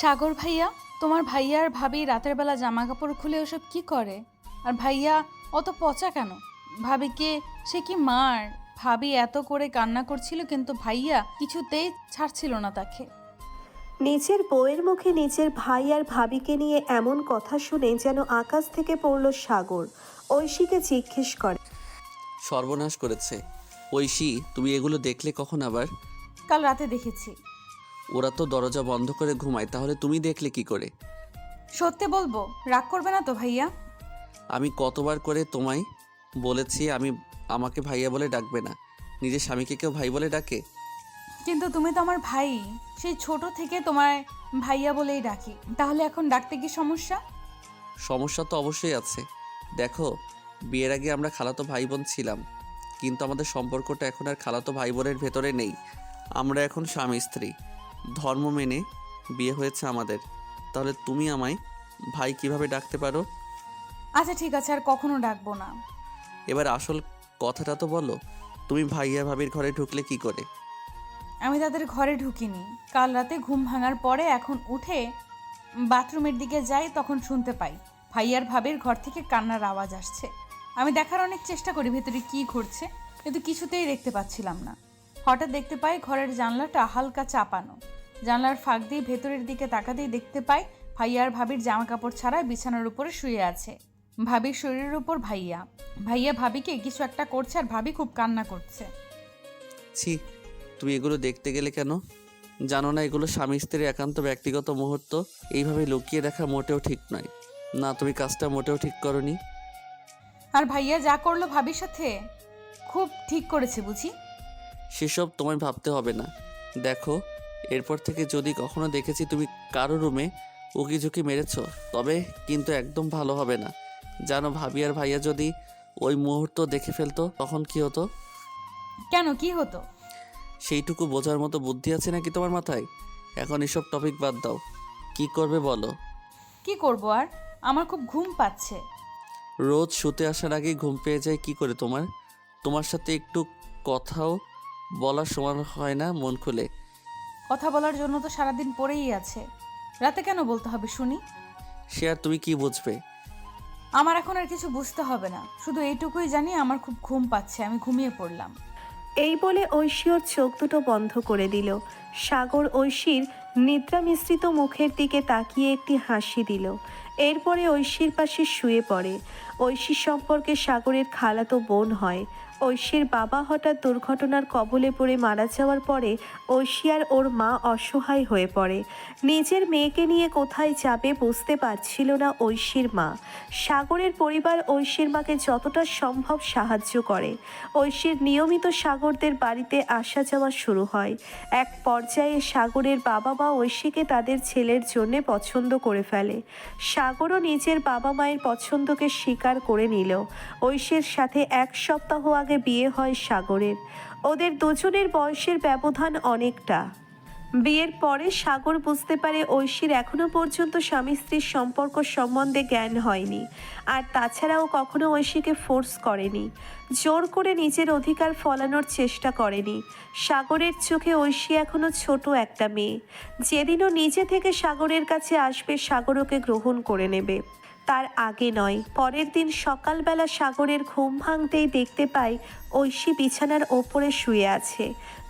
সাগর ভাইয়া, তোমার ভাইয়া আর ভাবি রাতের বেলা জামা কাপড় খুলে ওসব কি করে? আর ভাইয়া অত পচা কেন? ভাবিকে সে কি মার? ভাবি এত করে কান্না করছিল কিন্তু ভাইয়া কিছুতেই ছাড়ছিল না তাকে। নিজের বউয়ের মুখে নিজের ভাই আর ভাবিকে নিয়ে এমন কথা শুনে যেন আকাশ থেকে পড়ল সাগর। ঐশীকে জিজ্ঞেস করে, সর্বনাশ করেছে। ঐশী, তুমি এগুলো দেখলে কখন আবার? কাল রাতে দেখেছি। ওরা তো দরজা বন্ধ করে ঘুমায়, তাহলে তুমি দেখলে কি করে? সত্যি বলবো, রাগ করবে না তো ভাইয়া? আমি কতবার করে তোমায় বলেছি আমাকে ভাইয়া বলে ডাকবে না। নিজের স্বামীকে কেউ ভাই বলে ডাকে? কিন্তু তুমি তো আমার ভাই, সেই ছোট থেকে তোমায় ভাইয়া বলেই ডাকি, তাহলে এখন ডাকতে কি সমস্যা? সমস্যা তো অবশ্যই আছে। দেখো, বিয়ের আগে আমরা খালাতো ভাই বোন ছিলাম, কিন্তু আমাদের সম্পর্কটা এখন আর খালাতো ভাই বোনের ভেতরে নেই। আমরা এখন স্বামী স্ত্রী, ধর্ম মেনে বিয়ে হয়েছে আমাদের। তাহলে তুমি আমায় ভাই কিভাবে ডাকতে পারো? আচ্ছা ঠিক আছে, আর কখনো ডাকবো না। এবার আসল কথাটা তো বলো, তুমি ভাইয়া ভাবির ঘরে ঢুকলে কি করে? আমি তাদের ঘরে ঢুকিনি। কাল রাতে ঘুম ভাঙার পরে এখন উঠে বাথরুমের দিকে যাই, তখন শুনতে পাই ভাইয়ার ভাবির ঘর থেকে কান্নার আওয়াজ আসছে। আমি দেখার অনেক চেষ্টা করি ভেতরে কি ঘটছে, কিন্তু কিছুতেই দেখতে পাচ্ছিলাম না। হঠাৎ দেখতে পাই ঘরের জানলাটা হালকা চাপানো। জানলার ফাঁক দিয়ে ভেতরের দিকে তাকাতেই দেখতে পাই ভাইয়ার ভাবির জামা কাপড় ছাড়া বিছানার উপরে শুয়ে আছে। ভাবির শরীরের উপর ভাইয়া। ভাইয়া ভাবিকে কিছু একটা করছে আর ভাবি খুব কান্না করছে। ছি, তুমি এগুলো দেখতে গেলে কেন? জানো না এগুলো স্বামী স্ত্রীর একান্ত ব্যক্তিগত মুহূর্ত? এইভাবে লুকিয়ে রাখা মোটেও ঠিক নয়। না, তুমি কাজটা মোটেও ঠিক করনি। আর ভাইয়া যা করলো ভাবির সাথে খুব ঠিক করেছে বুঝি। সেসব তোমায় ভাবতে হবে না। দেখো, এরপর থেকে যদি কখনো দেখেছি তুমি কারো রুমে উকিঝুঁকি মেরেছো, তবে কিন্তু একদম ভালো হবে না। জানো, ভাবি আর ভাইয়া যদি ওই মুহূর্ত দেখে ফেলতো তখন কি হতো? কেন, কি হতো? সেইটুকু বোঝার মতো বুদ্ধি আছে নাকি তোমার মাথায়? এখন এসব টপিক বাদ দাও, কি করবে বলো? কি করব আর, আমার খুব ঘুম পাচ্ছে। রোজ শুতে আসার আগেই ঘুম পেয়ে যায় কি করে তোমার? তোমার সাথে একটু কথাও বলার সময় হয় না মন খুলে? কথা বলার জন্য তো সারাদিন পড়েই আছে, রাতে কেন বলতে হবে শুনি? সে আর তুমি কি বুঝবে? আমার এখন আর কিছু বুঝতে হবে না, শুধু এইটুকুই জানি আমার খুব ঘুম পাচ্ছে, আমি ঘুমিয়ে পড়লাম। এই বলে ঐশী ওর চোখ দুটো বন্ধ করে দিল। সাগর ঐশীর নিদ্রা মিশ্রিত মুখের দিকে তাকিয়ে একটি হাসি দিল। এরপরে ঐশীর পাশে শুয়ে পড়ে। ঐশীর সম্পর্কে সাগরের খালাতো বোন হয়। ঐশীর বাবা হঠাৎ দুর্ঘটনার কবলে পড়ে মারা যাওয়ার পরে ঐশী আর ওর মা অসহায় হয়ে পড়ে। নিজের মেয়েকে নিয়ে কোথায় যাবে বুঝতে পারছিল না ঐশীর মা। সাগরের পরিবার ঐশীর মাকে যতটা সম্ভব সাহায্য করে। ঐশীর নিয়মিত সাগরদের বাড়িতে আসা যাওয়া শুরু হয়। এক পর্যায়ে সাগরের বাবা মা ঐশীকে তাদের ছেলের জন্য পছন্দ করে ফেলে। সাগরও নিজের বাবা মায়ের পছন্দকে স্বীকার করে নিল। ঐশীর সাথে এক সপ্তাহ আগে বিয়ে হয় সাগরের। ওদের দুজনের বয়সের ব্যবধান অনেকটা। বিয়ের পরে সাগর বুঝতে পারে ঐশীর এখনো পর্যন্ত স্বামী স্ত্রীর সম্পর্ক সম্বন্ধে জ্ঞান হয়নি। আর তাছাড়াও কখনো ঐশীকে ফোর্স করেনি, জোর করে নিজের অধিকার ফলানোর চেষ্টা করেনি। সাগরের চোখে ঐশী এখনো ছোট একটা মেয়ে। যেদিনও নিজে থেকে সাগরের কাছে আসবে সাগর ওকে গ্রহণ করে নেবে। তার আগে নয়, পরের দিন সকালবেলা সাগরের ঘুম ভাঙতেই দেখতে পায় ঐশী বিছানার ওপরে শুয়ে আছে।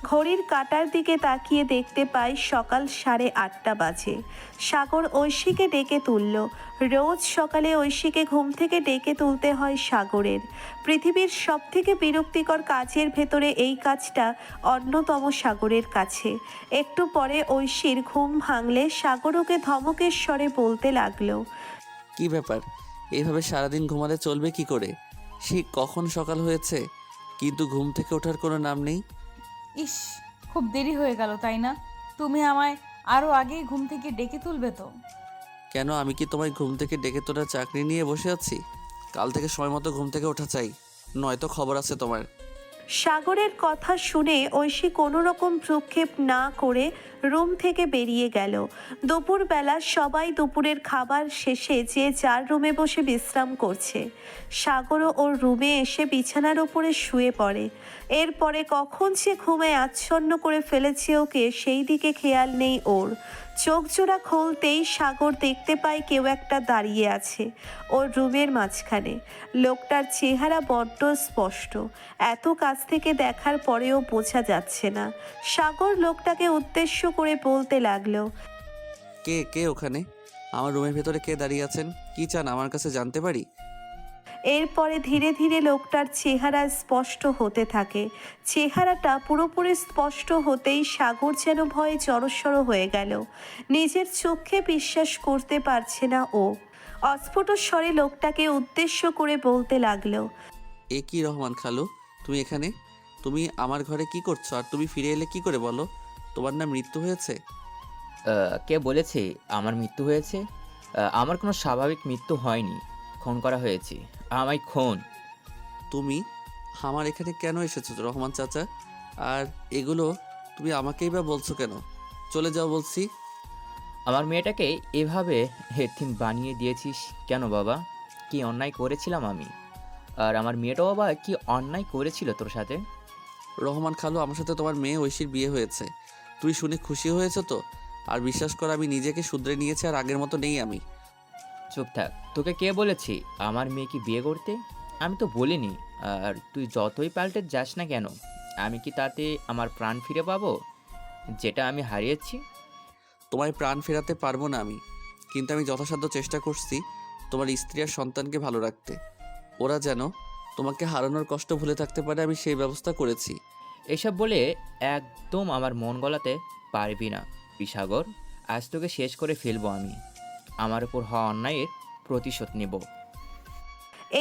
ঘড়ির কাঁটার দিকে তাকিয়ে দেখতে পায় সকাল 8:30 বাজে। সাগর ঐশীকে ডেকে তুলল। রোজ সকালে ঐশীকে ঘুম থেকে ডেকে তুলতে হয় সাগরের। পৃথিবীর সবথেকে বিরক্তিকর কাজের ভেতরে এই কাজটা অন্যতম সাগরের কাছে। একটু পরে ঐশীর ঘুম ভাঙলে সাগর ওকে ধমকের স্বরে বলতে লাগলো, কি ব্যাপার? এইভাবে সারাদিন ঘুমালে চলবে কি করে? সেই কখন সকাল হয়েছে, কিন্তু ঘুম থেকে ওঠার কোনো নাম নেই। ইস, খুব দেরি হয়ে গেল তাই না? তুমি আমায় আরো আগেই ঘুম থেকে ডেকে তুলবে তো? কেন, আমি কি তোমায় ঘুম থেকে ডেকে তোলার চাকরি নিয়ে বসে আছি? কাল থেকে সময় মতো ঘুম থেকে ওঠা চাই, নয়তো খবর আছে তোমার। সাগরের কথা শুনে ঐশী কোনো রকম ভ্রুক্ষেপ না করে রুম থেকে বেরিয়ে গেল। দুপুরবেলা সবাই দুপুরের খাবার শেষে যে যার রুমে বসে বিশ্রাম করছে। সাগরও ওর রুমে এসে বিছানার উপরে শুয়ে পড়ে। এরপরে কখন সে ঘুমে আচ্ছন্ন করে ফেলেছে ওকে সেই দিকে খেয়াল নেই ওর। চোখ জোড়া খুলতেই সাগর দেখতে পায় কেউ একটা দাঁড়িয়ে আছে ওর রুমের মাঝখানে। লোকটার চেহারা বড্ড স্পষ্ট, এত কাছ থেকে দেখার পরেও বোঝা যাচ্ছে না। সাগর লোকটাকে উদ্দেশ্য করে বলতে লাগলো, কে কে ওখানে? আমার রুমের ভেতরে কে দাঁড়িয়ে আছেন? কি চান আমার কাছে জানতে পারি? এরপরে ধীরে ধীরে লোকটার চেহারা স্পষ্ট হতে থাকে। চেহারাটা পুরোপুরি স্পষ্ট হতেই সাগর যেন ভয়ে জড়সড় হয়ে গেল। নিজের চোখে বিশ্বাস করতে পারছে না ও। অস্ফুট স্বরে লোকটাকে উদ্দেশ্য করে বলতে লাগলো, এ কি রহমান খালু, তুমি এখানে? তুমি আমার ঘরে কি করছো? আর তুমি ফিরে এলে কি করে বলো? তোমার না মৃত্যু হয়েছে? কে বলেছে আমার মৃত্যু হয়েছে? আমার কোনো স্বাভাবিক মৃত্যু হয়নি, খুন করা হয়েছে। আমায় খুন। তুমি আমার এখানে কেন এসেছো রহমান চাচা? আর এগুলো তুমি আমাকেই বা বলছো কেন? চলে যাও বলছি। আমার মেয়েটাকে এভাবে এতিম বানিয়ে দিয়েছিস কেন বাবা? কি অন্যায় করেছিলাম আমি? আর আমার মেয়েটাও বাবা কি অন্যায় করেছিল তোর সাথে? রহমান খালু, আমার সাথে তোমার মেয়ে ঐশীর বিয়ে হয়েছে। তুই শুনে খুশি হয়েছো তো? আর বিশ্বাস কর, আমি নিজেকে শুধরে নিয়েছি, আর আগের মতো নেই আমি। চুপ থাক। তোকে কে বলেছি আমার মেয়েকে বিয়ে করতে? আমি তো বলিনি। আর তুই যতই পাল্টে যাস না কেন, আমি কি তাতে আমার প্রাণ ফিরে পাবো যেটা আমি হারিয়েছি? তোমায় প্রাণ ফেরাতে পারবো না আমি, কিন্তু আমি যথাসাধ্য চেষ্টা করছি তোমার স্ত্রী আর সন্তানকে ভালো রাখতে। ওরা যেন তোমাকে হারানোর কষ্ট ভুলে থাকতে পারে, আমি সেই ব্যবস্থা করেছি। এসব বলে একদম আমার মন গলাতে পারবি না বিসাগর। আজ তোকে শেষ করে ফেলবো আমি। আমার উপর হওয়া অন্যায়ের প্রতিশোধ নেব।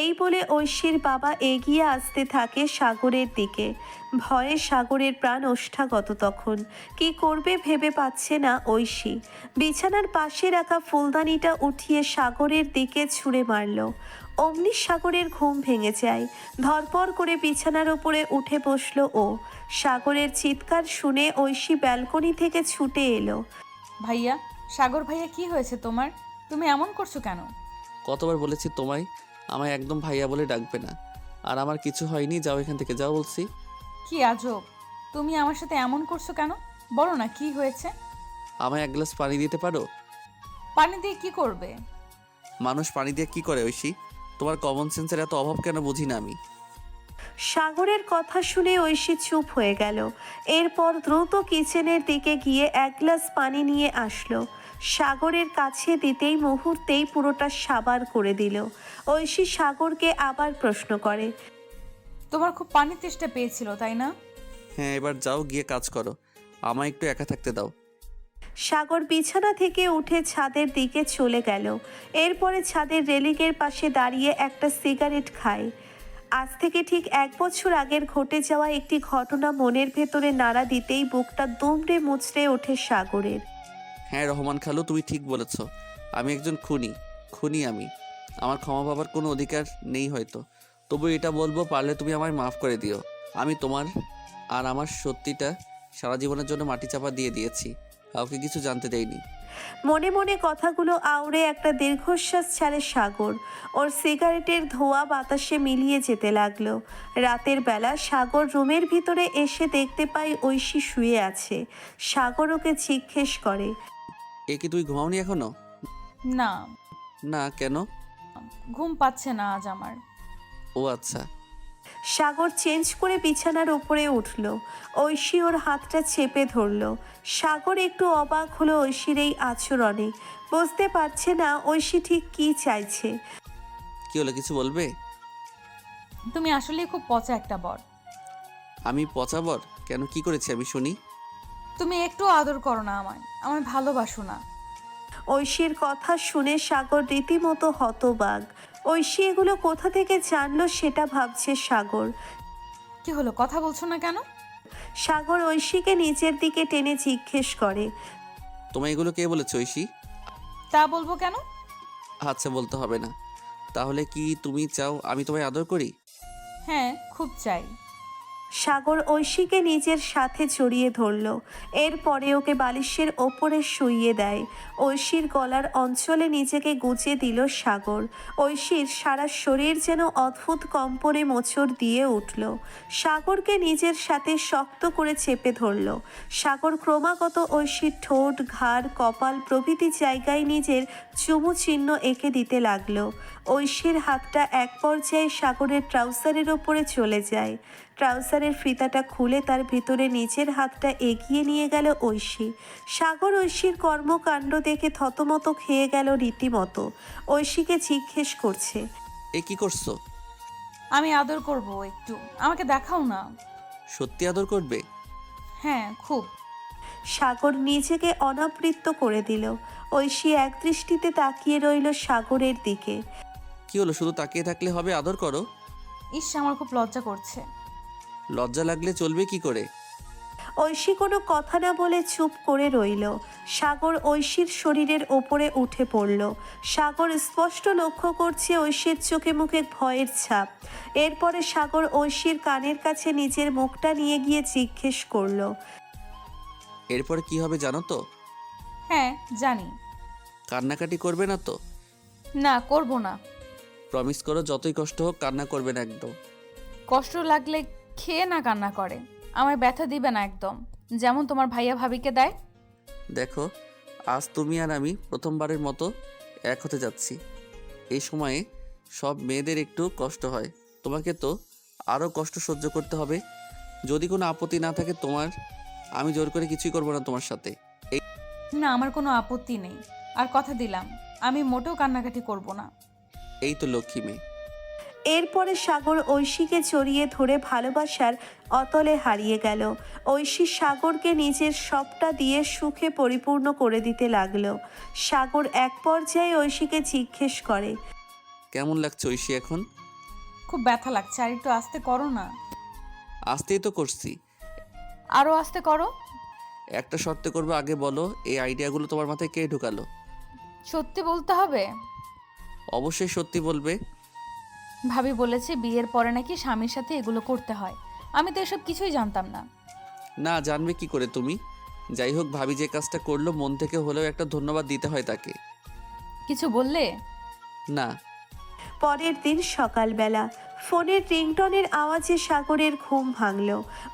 এই বলে ঐশীর বাবা এগিয়ে আসতে থাকে সাগরের দিকে। ভয়ে সাগরের প্রাণ ওষ্ঠাগত তখন। কি করবে ভেবে পাচ্ছে না ঐশী। বিছানার পাশে রাখা ফুলদানিটা উঠিয়ে সাগরের দিকে ছুঁড়ে মারল। অমনি সাগরের ঘুম ভেঙে যায়। ধরপড় করে বিছানার উপরে উঠে বসলো ও। সাগরের চিৎকার শুনে ঐশী ব্যালকনি থেকে ছুটে এলো। ভাইয়া, সাগর ভাইয়া, কি হয়েছে তোমার? তুমি এমন করছো কেন? কতবার বলেছি তোমায় আমায় একদম ভাইয়া বলে ডাকবে না। আর আমার কিছু হয়নি, যাও এখান থেকে, যাও বলছি। কি আজব, তুমি আমার সাথে এমন করছো কেন? বলো না কি হয়েছে। আমায় এক গ্লাস পানি দিতে পারো? পানি দিয়ে কি করবে? মানুষ পানি দিয়ে কি করে ঐশী? তোমার কমন সেন্সের এত অভাব কেন বুঝি না আমি। সাগরের কথা শুনে ঐশী চুপ হয়ে গেল। এরপর দ্রুত কিচেনের দিকে গিয়ে এক গ্লাস পানি নিয়ে আসলো। সাগরের কাছে দিতেই মুহূর্তেই পুরোটা সাবার করে দিল। ঐশী সাগরকে আবার প্রশ্ন করে, তোমার খুব পানির তেষ্টা পেয়েছিল তাই না? হ্যাঁ, এবার যাও গিয়ে কাজ করো, আমায় একটু একা থাকতে দাও। সাগর বিছানা থেকে উঠে ছাদের দিকে চলে গেল। এরপরে ছাদের রেলিংয়ের পাশে দাঁড়িয়ে একটা সিগারেট খায়। আজ থেকে ঠিক 1 বছর আগের ঘটে যাওয়া একটি ঘটনা মনের ভেতরে নাড়া দিতেই বুকটা দুমড়ে মুচড়ে ওঠে সাগরের। হ্যাঁ রহমান খালু, তুমি ঠিক বলেছ। আমি একজন খুনি আমি। আমার ক্ষমা পাবার কোনো অধিকার নেই হয়তো, তবু এটা বলবো, পারলে তুমি আমায় মাফ করে দিও। আমি তোমার আর আমার সত্যিটা সারা জীবনের জন্য মাটি চাপা দিয়ে দিয়েছি, কাউকে কিছু জানতে দেইনি। মনে মনে কথাগুলো আউড়ে একটা দীর্ঘশ্বাস ছাড়ে সাগর। ওর সিগারেটের ধোঁয়া বাতাসে মিলিয়ে যেতে লাগলো। রাতের বেলা সাগর রুমের ভিতরে এসে দেখতে পায় ঐশী শুয়ে আছে। সাগর ওকে জিজ্ঞেস করে, এ কি তুই ঘুমাওনি এখনো? না, না, কেন? ঘুম পাচ্ছে না আজ আমার। ও আচ্ছা। সাগর চেঞ্জ করে বিছানার উপরে উঠল। ঐশী ওর হাতটা চেপে ধরল। সাগর একটু অবাক হলো ঐশীর এই আচরণে। বুঝতে পারছে না ঐশী ঠিক কী চাইছে। কি হলো, কিছু বলবে? তুমি আসলে খুব পচা একটা বর। আমি পচাবর কেন? কি করেছি আমি শুনি? তুমি একটু আদর করো না আমায়, আমায় ভালোবাসো না। ঐশীর কথা শুনে সাগর রীতিমতো হতবাক। ঐশী এগুলো কোথা থেকে জানলো সেটা ভাবছে সাগর। কি হলো, কথা বলছো না কেন? সাগর ঐশীকে নিচের দিকে টেনে জিজ্ঞেস করে, তোমায় এগুলো কে বলেছে ঐশী? তা বলবো কেন? আচ্ছা, বলতে হবে না। তাহলে কি তুমি চাও আমি তোমায় আদর করি? হ্যাঁ, খুব চাই। সাগর ঐশীকে নিজের সাথে জড়িয়ে ধরল। এরপরে ওকে বালিশের ওপরে শুইয়ে দেয়। ঐশীর গলার অঞ্চলে নিজেকে গুজে দিল সাগর। ঐশীর সারা শরীর যেন অদ্ভুত কম্পনে মোচড় দিয়ে উঠল। সাগরকে নিজের সাথে শক্ত করে চেপে ধরল। সাগর ক্রমাগত ঐশীর ঠোঁট, ঘাড়, কপাল প্রভৃতি জায়গায় নিজের চুমু চিহ্ন এঁকে দিতে লাগলো। ঐশীর হাতটা এক পর্যায়ে সাগরের ট্রাউজারের ওপরে চলে যায়। ট্রাউজারের ফিতাটা খুলে তার ভিতরে নিজের হাতটা এগিয়ে নিয়ে গেল ঐশী। সাগর ঐশীর কর্মকাণ্ড দেখে থতমত খেয়ে গেল রীতিমতো। ঐশীকে জিজ্ঞেস করছে, এ কি করছো? আমি আদর করব একটু, আমাকে দেখাও না। সত্যি আদর করবে? হ্যাঁ, খুব। সাগর নিজেকে অনাবৃত্ত করে দিল। ঐশী একদৃষ্টিতে তাকিয়ে রইল সাগরের দিকে। কি হলো, শুধু তাকিয়ে থাকলে হবে? আদর করো। ইস, আমার খুব লজ্জা করছে। লজ্জা লাগলে চলবে কি করে? ঐশী কোনো কথা না বলে চুপ করে রইল। সাগর ঐশীর শরীরের ওপরে উঠে পড়ল। সাগর স্পষ্ট লক্ষ্য করছে ঐশীর চোখে মুখে ভয়ের ছাপ। এরপরে সাগর ঐশীর কানের কাছে নিজের মুখটা নিয়ে গিয়ে জিজ্ঞেস করলো, এরপর কি হবে জানো তো? হ্যাঁ, জানি। কান্নাকাটি করবে না তো? না, করব না। প্রমিস করো যতই কষ্ট হোক কান্না করবে না একদম। কষ্ট লাগলে খেয়ে না কান্না করে। আমায় ব্যথা দিবে না একদম, যেমন তোমার ভাইয়া ভাবিকে দেয়। দেখো, আজ তুমি আর আমি প্রথমবারের মতো এক হতে যাচ্ছি। এই সময়ে সব মেয়েদের একটু কষ্ট হয়, তোমাকে তো আরও কষ্ট সহ্য করতে হবে। যদি কোনো আপত্তি না থাকে তোমার, আমি জোর করে কিছুই করবো না তোমার সাথে। না, আমার কোনো আপত্তি নেই। আর কথা দিলাম, আমি মোটেও কান্নাকাটি করব না। এই তো লক্ষ্মী মেয়ে। এরপরে সাগর ঐশীকে জড়িয়ে ধরে ভালোবাসার অতলে হারিয়ে গেল। ঐশী সাগরকে নিজের সবটা দিয়ে সুখে পরিপূর্ণ করে দিতে লাগলো। সাগর এক পর্যায়ে ঐশীকে জিজ্ঞেস করে, কেমন লাগছে ঐশী এখন? খুব ব্যথা লাগছে, আর একটু আস্তে করো না। আসতেই তো করছি। আরও আস্তে করো। একটা শর্তে করবো, আগে বলো এই আইডিয়াগুলো তোমার মাথায় কে ঢুকালো? সত্যি বলতে হবে। অবশ্যই সত্যি বলবে। ভাবি বলেছে বিয়ের পরে নাকি স্বামীর সাথে এগুলো করতে হয়। আমি তো এসব কিছুই জানতাম না। না, জানবে কি করে তুমি? যাই হোক, ভাবি যে কাজটা করলো মন থেকে হলেও একটা ধন্যবাদ দিতে হয় তাকে। কিছু বললে? না। পরের দিন সকালবেলা ফোনের রিংটনের আওয়াজে সাগরের ঘুম ভাঙল।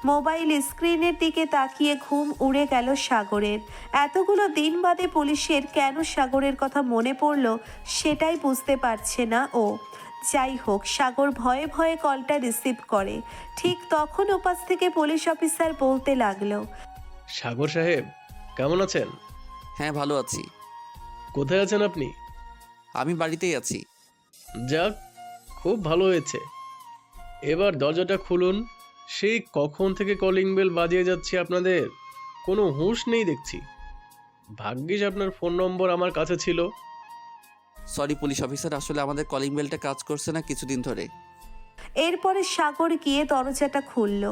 মোবাইল স্ক্রিনের দিকে তাকিয়ে ঘুম উড়ে গেল সাগরের। এতগুলো দিন বাদে পুলিশের কেন সাগরের কথা মনে পড়ল সেটাই বুঝতে পারছে না ও। যাই হোক, সাগর ভয়ে ভয়ে কলটা রিসিভ করে। ঠিক তখন ওপাশ থেকে পুলিশ অফিসার বলতে লাগলো, সাগর সাহেব, কেমন আছেন? হ্যাঁ, ভালো আছি। কোথায় আছেন আপনি? আমি বাড়িতেই আছি। যাক, খুব ভালো হয়েছে। এবার দরজাটা খুলুন। সেই কখন থেকে কলিং বেল বাজিয়ে যাচ্ছে আপনাদের, কোনো হুঁশ নেই দেখছি। ভাগ্যিস আপনার ফোন নম্বর আমার কাছে ছিল। সরি পুলিশ অফিসার, আসলে আমাদের কলিং বেলটা কাজ করছে না কিছুদিন ধরে। এরপরে সাগর গিয়ে দরজাটা খুলল।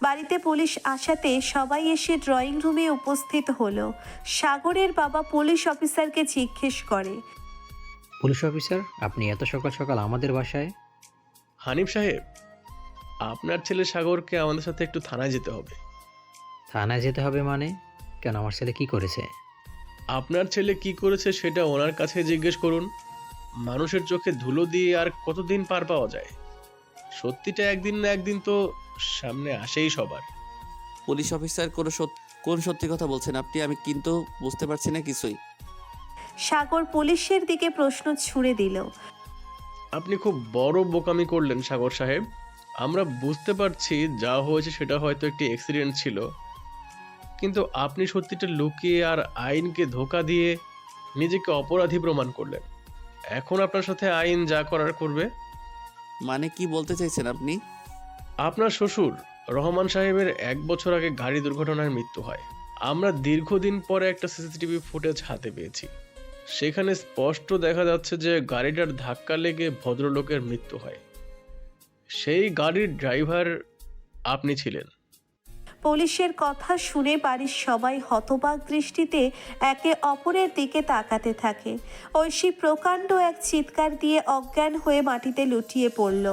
বাড়িতে পুলিশ আসাতে সবাই এসে ড্রয়িং রুমে উপস্থিত হলো। সাগরের বাবা পুলিশ অফিসারকে জিজ্ঞেস করে, পুলিশ অফিসার, আপনি এত সকাল সকাল আমাদের বাসায়? হানিফ সাহেব, আপনার ছেলে সাগরকে আমাদের সাথে একটু থানায় যেতে হবে। থানায় যেতে হবে মানে? কেন, আমার ছেলে কি করেছে? আপনার ছেলে কি করেছে সেটা ওনার কাছে জিজ্ঞেস করুন। মানুষের চোখে ধুলো দিয়ে আর কতদিন পার পাওয়া যায়? সত্যিটা একদিন না একদিন তো সামনে আসেই সবার। পুলিশ অফিসার কোন সত্যি কথা বলছেন আপনি? আমি কিন্তু বুঝতে পারছি না কিছুই। সাগর পুলিশের দিকে প্রশ্ন ছুড়ে দিল। আপনি খুব বড় বোকামি করলেন সাগর সাহেব। আমরা বুঝতে পারছি যা হয়েছে সেটা হয়তো একটি অ্যাক্সিডেন্ট ছিল, কিন্তু আপনি সত্যিটা লুকিয়ে আর আইনকে ধোঁকা দিয়ে নিজেকে অপরাধী প্রমাণ করলেন। এখন আপনার সাথে আইন যা করার করবে। মানে কি বলতে চাইছেন আপনি? আপনার শ্বশুর রহমান সাহেবের 1 বছর আগে গাড়ি দুর্ঘটনায় মৃত্যু হয়। আমরা দীর্ঘদিন পরে একটা সিসিটিভি ফুটেজ হাতে পেয়েছি। সেখানে স্পষ্ট দেখা যাচ্ছে যে গাড়িটার ধাক্কা লেগে ভদ্রলোকের মৃত্যু হয়। সেই গাড়ির ড্রাইভার আপনি ছিলেন। পুলিশের কথা শুনে বাড়ির সবাই হতবাক দৃষ্টিতে একে অপরের দিকে তাকাতে থাকে। ঐশী প্রকাণ্ড এক চিৎকার দিয়ে অজ্ঞান হয়ে মাটিতে লুটিয়ে পড়ল।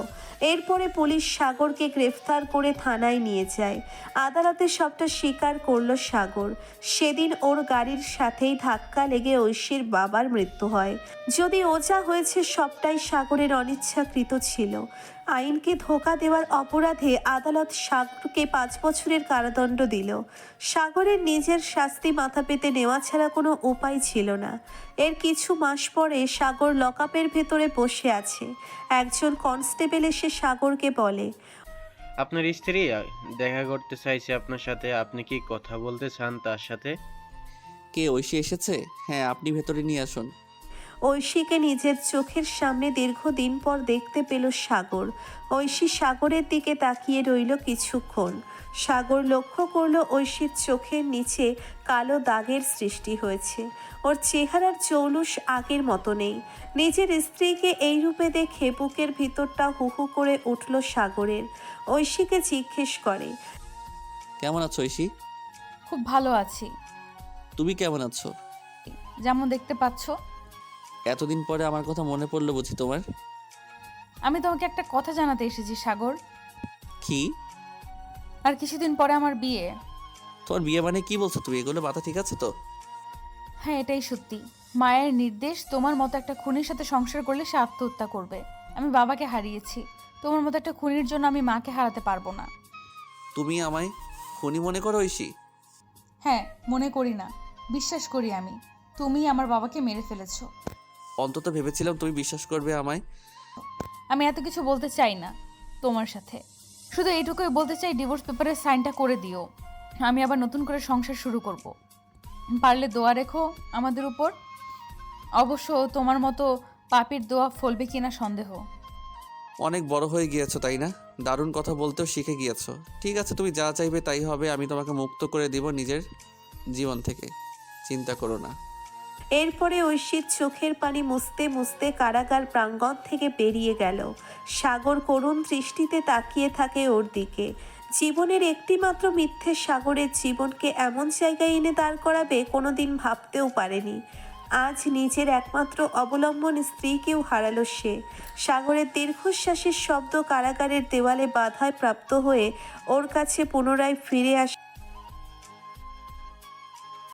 এরপরে পুলিশ সাগরকে গ্রেফতার করে থানায় নিয়ে যায়। আদালতে সবটা স্বীকার করলো সাগর। সেদিন ওর গাড়ির সাথেই ধাক্কা লেগে ঐশীর বাবার মৃত্যু হয়। যদি ও যা হয়েছে সবটাই সাগরের অনিচ্ছাকৃত ছিল। আইনকে ধোঁকা দেওয়ার অপরাধে আদালত সাগরকে 5 বছরের কারাদণ্ড দিল। সাগরের নিজের শাস্তি মাথা পেতে নেওয়া ছাড়া কোনো উপায় ছিল না। এর কিছু মাস পরে সাগর লকআপের ভেতরে বসে আছে। একজন কনস্টেবল এসে সাগরকে বলে, আপনার স্ত্রী দেখা করতে চাইছে আপনার সাথে, আপনি কি কথা বলতে চান তার সাথে? কে, ঐশী এসেছে? হ্যাঁ, আপনি ভেতরে নিয়ে আসুন। ঐশীকে নিজের চোখের সামনে দীর্ঘদিন পর দেখতে পেল সাগর। ঐশী সাগরের দিকে তাকিয়ে রইল কিছুক্ষণ। সাগর লক্ষ্য করল ঐশীর চোখের নিচে কালো দাগের সৃষ্টি হয়েছে। ওর চেহারার চৌলুস আগের মতো নেই। নিজের স্ত্রীকে এই রূপে দেখে বুকের ভিতরটা হুহু করে উঠল সাগরের। ঐশীকে জিজ্ঞেস করে, কেমন আছো ঐশী? খুব ভালো আছি। তুমি কেমন আছো? যেমন দেখতে পাচ্ছ। এতদিন পরে আমার কথা মনে পড়লো বুঝি তোমার? আমি তোমাকে একটা কথা জানাতে এসেছি সাগর। কি? আর কিছুদিন পরে আমার বিয়ে। তোমার বিয়ে মানে কি বলছো তুমি? এগুলো মাথা ঠিক আছে তো? হ্যাঁ, এটাই সত্যি। মায়ের নির্দেশ, তোমার মতো একটা খুনির সাথে সংসার করলে সে আত্মহত্যা করবে। আমি বাবাকে হারিয়েছি, তোমার মতো একটা খুনির জন্য আমি মাকে হারাতে পারবো না। তুমি আমায় খুনি মনে করো ঐশী? হ্যাঁ, মনে করি না, বিশ্বাস করি আমি। তুমি আমার বাবাকে মেরে ফেলেছো। অন্তত ভেবেছিলাম তুমি বিশ্বাস করবে আমায়। আমি এত কিছু বলতে চাই না তোমার সাথে, শুধু এইটুকুই বলতে চাই, ডিভোর্স পেপারে সাইনটা করে দিও। আমি আবার নতুন করে সংসার শুরু করব। পারলে দোয়া রেখো আমাদের উপর। অবশ্য তোমার মতো পাপীর দোয়া ফলবে কিনা সন্দেহ। অনেক বড় হয়ে গিয়েছো তাই না? দারুণ কথা বলতেও শিখে গিয়েছো। ঠিক আছে, তুমি যা চাইবে তাই হবে। আমি তোমাকে মুক্ত করে দিব নিজের জীবন থেকে, চিন্তা করো না। এরপরে ঐশীর চোখের পানি মুছতে মুছতে কারাগার প্রাঙ্গণ থেকে বেরিয়ে গেল। সাগর করুণ দৃষ্টিতে তাকিয়ে থাকে ওর দিকে। জীবনের একটিমাত্র মিথ্যে সাগরের জীবনকে এমন জায়গায় এনে দাঁড় করাবে কোনোদিন ভাবতেও পারেনি। আজ নিজের একমাত্র অবলম্বন স্ত্রীকেও হারালো সে। সাগরের দীর্ঘশ্বাসের শব্দ কারাগারের দেওয়ালে বাধায় প্রাপ্ত হয়ে ওর কাছে পুনরায় ফিরে আসে।